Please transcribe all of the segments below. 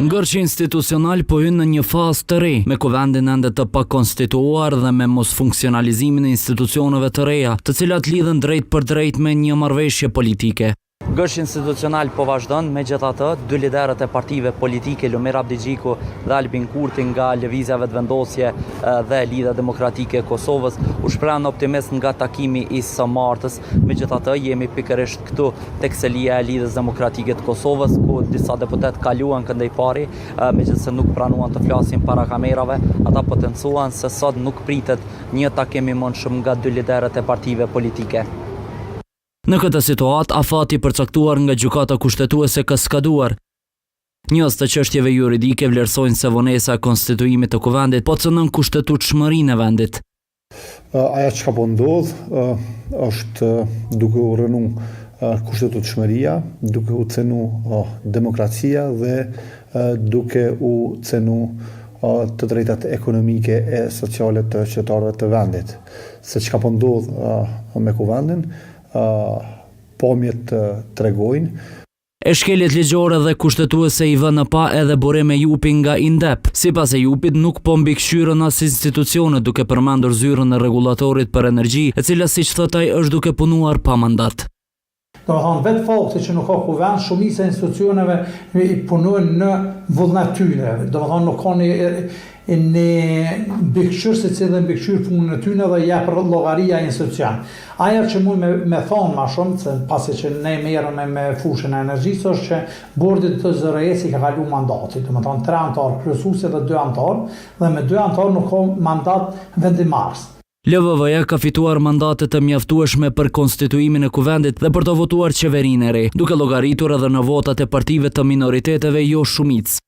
Ngërçi institucional po hyn në një fazë të re, me kuvendin ende të pakonstituar dhe me mosfunksionalizimin e institucioneve të reja, të cilat lidhen drejt për drejt me një marrëveshje politike. Ngërçi institucional po vazhdon, megjithatë, dy liderët e partive politike, Lumir Abdigjiku dhe Albin Kurti nga Lëvizja Vetëvendosje dhe Lidhja Demokratike e Kosovës, u shprehën optimist nga takimi i së martës. Megjithatë, jemi pikërisht këtu tek selia e Lidhjes Demokratike të Kosovës, ku disa deputet kaluan këndëjpari, megjithëse nuk pranuan të flasin para kamerave. Ata potencuan se sot nuk pritet një takim i mundshëm nga dy liderët e partive politike. Në këtë situatë, afati përcaktuar nga gjykata kushtetuese ka skaduar. Njohës të çështjeve juridike vlerësojnë se vonesa e konstituimit të kuvendit po cënon kushtetutshmërinë e vendit. Ajo çka po ndodh është duke u rënu kushtetutshmëria, duke u cenu demokracia dhe duke u cenu të drejtat ekonomike e sociale të qytetarëve të vendit. Se çka po ndodh me kuvendin, pomjet tregojnë. E shkeljet ligjore dhe kushtetuese i vënë pa edhe burime Jupi nga INDEP. Sipas e Jupit, nuk po mbikëqyrën as institucionet, duke përmendur zyrën e rregullatorit për energji, e cila siç thot ai është duke punuar pa mandat. Domethënë vetë fakti që nuk ka kuvend, shumica e institucioneve punojnë në vullnetyre. Domethënë nuk ka në mbikëqyrë se cilë mbikëqyrë punën e tyne dhe jep llogaria e institucion. Ajo që mund me thonë ma shumë, se pasi që ne merrem me fushën e energjisë, është që bordi të ZRS-i ka kalu mandatit, domethënë 3 antarë kryesuese dhe 2 antarë, dhe me 2 antarë nuk ka mandat vendimarrës. LVV-ja ka fituar mandate të mjaftueshme për konstituimin e kuvendit dhe për të votuar qeverinë e re, duke llogaritur edhe në votat e partive të minoriteteve jo shumicë.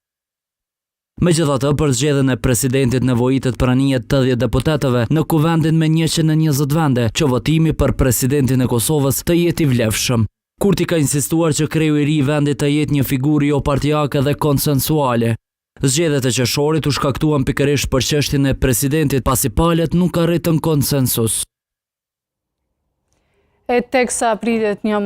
Megjithatë, për zgjedhjen e presidentit nevojitet prania 80 deputetëve në kuvendin me 120 vende, që votimi për presidentin e Kosovës të jetë i vlefshëm. Kurti ka insistuar që kreu i ri i vendit të jetë një figurë jo partijake dhe konsensuale. Zgjedhjet e qershorit u shkaktuan pikërisht për çështjen e presidentit, pasi palët nuk arritën konsensus. E teksa pritet një